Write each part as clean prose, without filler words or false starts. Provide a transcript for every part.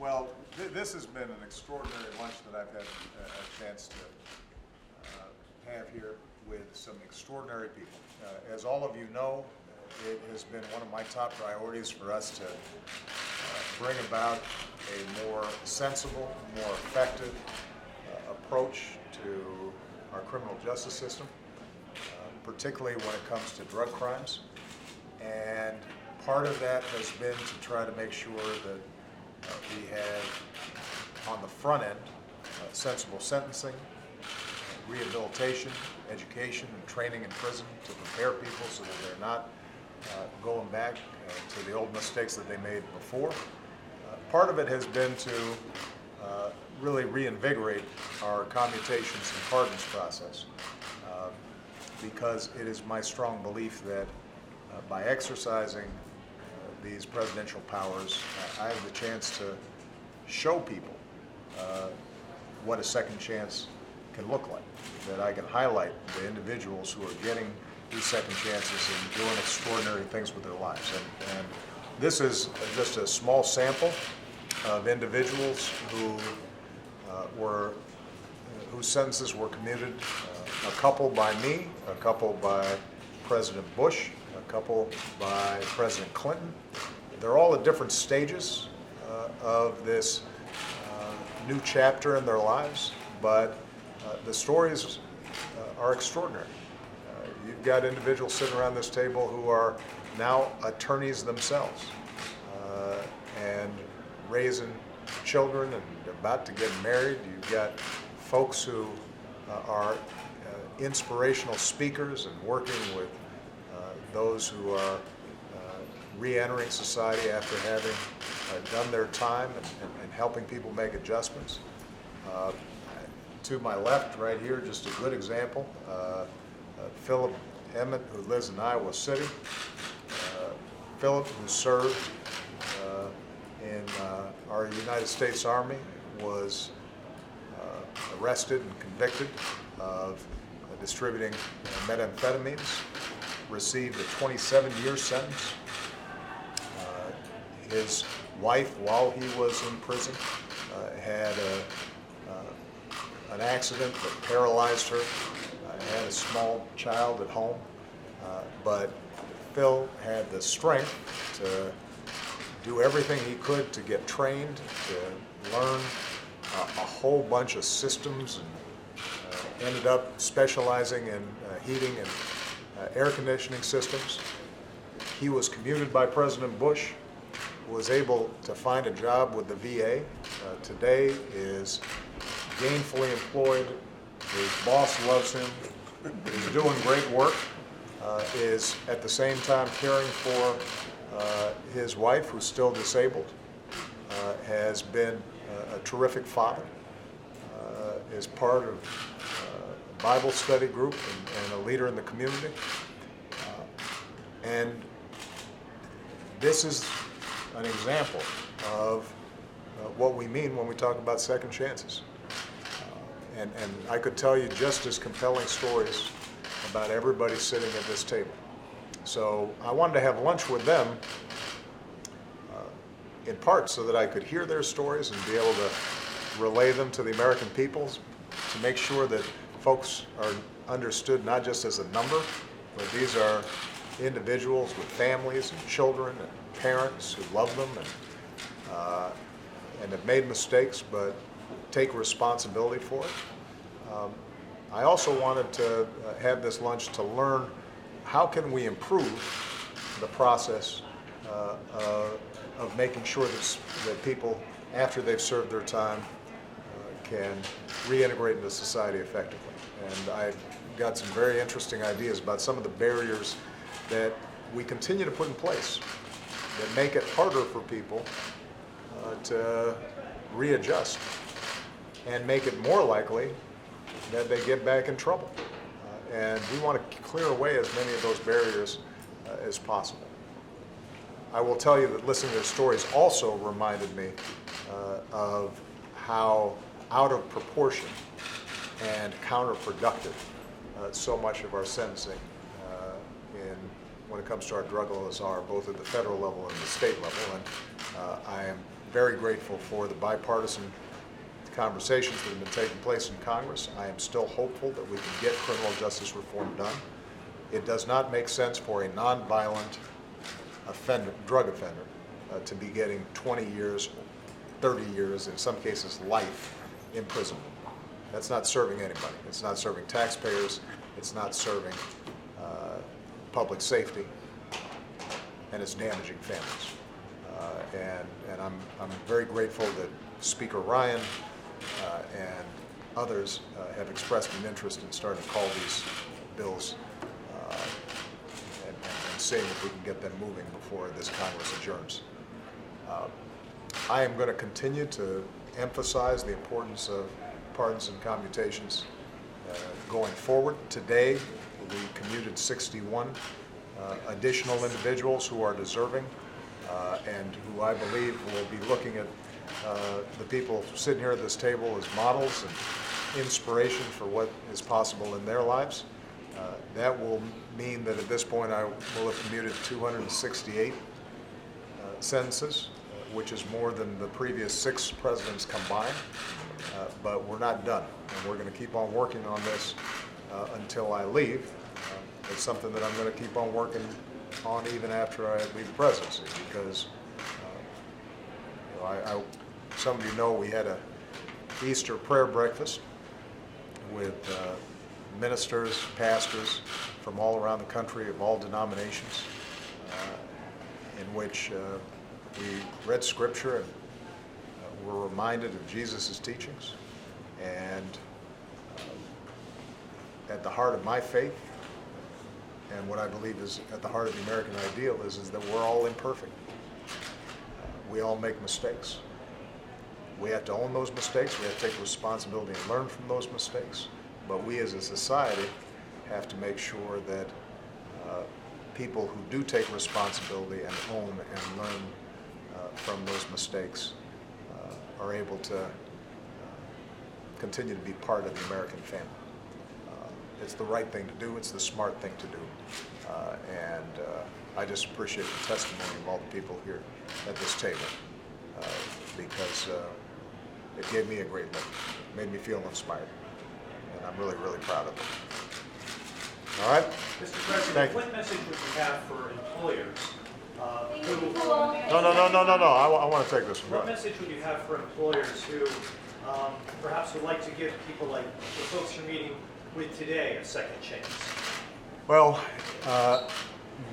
Well, this has been an extraordinary lunch that I've had a chance to have here with some extraordinary people. As all of you know, it has been one of my top priorities for us to bring about a more sensible, more effective approach to our criminal justice system, particularly when it comes to drug crimes. And part of that has been to try to make sure that we have, on the front end, sensible sentencing, rehabilitation, education, and training in prison to prepare people so that they're not going back to the old mistakes that they made before. Part of it has been to really reinvigorate our commutations and pardons process, because it is my strong belief that by exercising these presidential powers, I have the chance to show people what a second chance can look like, that I can highlight the individuals who are getting these second chances and doing extraordinary things with their lives. And this is just a small sample of individuals whose sentences were commuted, a couple by me, a couple by President Bush, a couple by President Clinton. They're all at different stages of this new chapter in their lives, but the stories are extraordinary. You've got individuals sitting around this table who are now attorneys themselves and raising children and about to get married. You've got folks who are inspirational speakers and working with those who are re-entering society after having done their time and helping people make adjustments. To my left, right here, just a good example, Philip Emmett, who lives in Iowa City. Philip, who served in our United States Army, was arrested and convicted of distributing methamphetamines, received a 27-year sentence. His wife, while he was in prison, had an accident that paralyzed her, had a small child at home, but Phil had the strength to do everything he could to get trained, to learn a whole bunch of systems, and ended up specializing in heating and air conditioning systems. He was commuted by President Bush, was able to find a job with the VA. Today is gainfully employed. His boss loves him. He's doing great work. Is at the same time caring for his wife, who's still disabled. Has been a terrific father. Is part of a Bible study group and a leader in the community. And this is an example of what we mean when we talk about second chances. And I could tell you just as compelling stories about everybody sitting at this table. So I wanted to have lunch with them in part so that I could hear their stories and be able to relay them to the American people, to make sure that folks are understood not just as a number, but these are individuals with families and children and parents who love them and have made mistakes but take responsibility for it. I also wanted to have this lunch to learn how can we improve the process of making sure that people, after they've served their time, can reintegrate into society effectively. And I've got some very interesting ideas about some of the barriers that we continue to put in place that make it harder for people to readjust and make it more likely that they get back in trouble. And we want to clear away as many of those barriers as possible. I will tell you that listening to their stories also reminded me of how out of proportion and counterproductive so much of our sentencing when it comes to our drug laws are, both at the federal level and the state level. And I am very grateful for the bipartisan conversations that have been taking place in Congress. I am still hopeful that we can get criminal justice reform done. It does not make sense for a nonviolent drug offender to be getting 20 years, 30 years, in some cases life imprisonment. That's not serving anybody. It's not serving taxpayers. It's not serving public safety, and it's damaging families. And I'm very grateful that Speaker Ryan and others have expressed an interest in starting to call these bills and seeing if we can get them moving before this Congress adjourns. I am going to continue to emphasize the importance of pardons and commutations going forward. Today, we commuted 61 additional individuals who are deserving and who I believe will be looking at the people sitting here at this table as models and inspiration for what is possible in their lives. That will mean that at this point I will have commuted 268 sentences, which is more than the previous 6 presidents combined. But we're not done, and we're going to keep on working on this until I leave. It's something that I'm going to keep on working on even after I leave the presidency, because some of you know we had a Easter prayer breakfast with ministers, pastors from all around the country of all denominations, in which we read scripture and were reminded of Jesus' teachings. And at the heart of my faith, and what I believe is at the heart of the American ideal, is that we're all imperfect. We all make mistakes. We have to own those mistakes. We have to take responsibility and learn from those mistakes. But we as a society have to make sure that people who do take responsibility and own and learn from those mistakes are able to continue to be part of the American family. It's the right thing to do. It's the smart thing to do. And I just appreciate the testimony of all the people here at this table, because it gave me a great lift. It made me feel inspired. And I'm really, really proud of it. All right? Mr. President, what message would you have for employers who... No. I want to take this one. What message would you have for employers who perhaps would like to give people like the folks you're meeting with today a second chance? Well,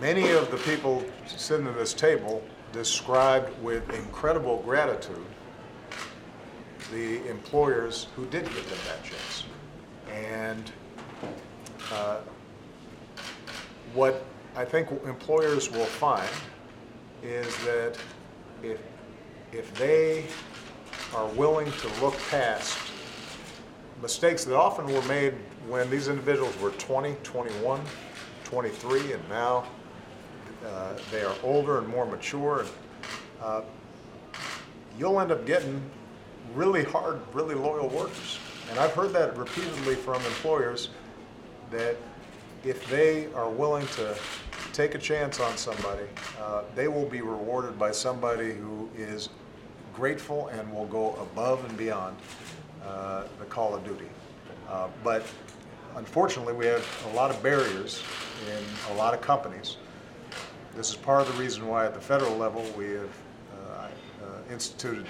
many of the people sitting at this table described with incredible gratitude the employers who did give them that chance. And what I think employers will find is that if they are willing to look past mistakes that often were made when these individuals were 20, 21, 23, and now they are older and more mature, you'll end up getting really hard, really loyal workers. And I've heard that repeatedly from employers, that if they are willing to take a chance on somebody, they will be rewarded by somebody who is grateful and will go above and beyond the call of duty. But unfortunately, we have a lot of barriers in a lot of companies. This is part of the reason why at the federal level we have instituted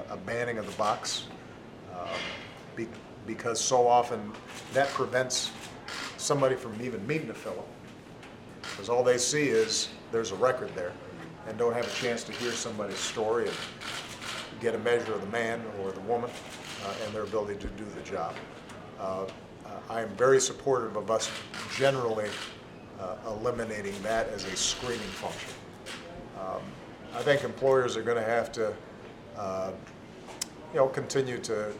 a banning of the box, because so often that prevents somebody from even meeting a fellow, because all they see is there's a record there and don't have a chance to hear somebody's story and get a measure of the man or the woman and their ability to do the job. I am very supportive of us generally eliminating that as a screening function. I think employers are going to have to continue to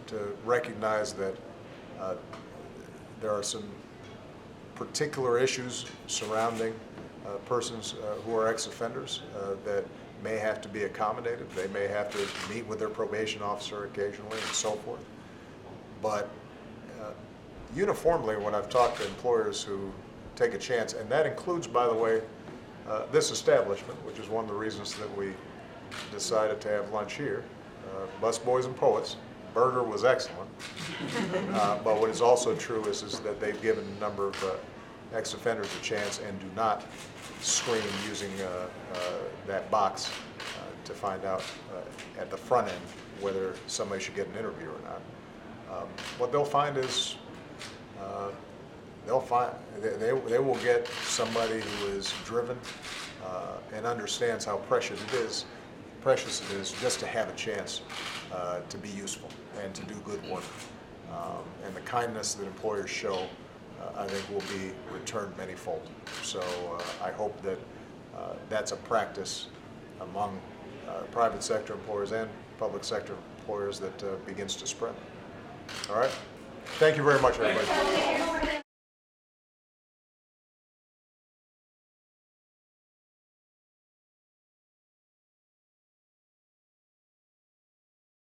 recognize that there are some particular issues surrounding persons who are ex-offenders that may have to be accommodated. They may have to meet with their probation officer occasionally and so forth. But uniformly, when I've talked to employers who take a chance, and that includes, by the way, this establishment, which is one of the reasons that we decided to have lunch here. Busboys and Poets. Burger was excellent. But what is also true is that they've given a number of ex-offenders a chance and do not screen using that box to find out at the front end whether somebody should get an interview or not. What they'll find is they will get somebody who is driven and understands how precious it is just to have a chance to be useful and to do good work. And the kindness that employers show, I think, will be returned manyfold. So I hope that that's a practice among private sector employers and public sector employers that begins to spread. All right? Thank you very much, everybody.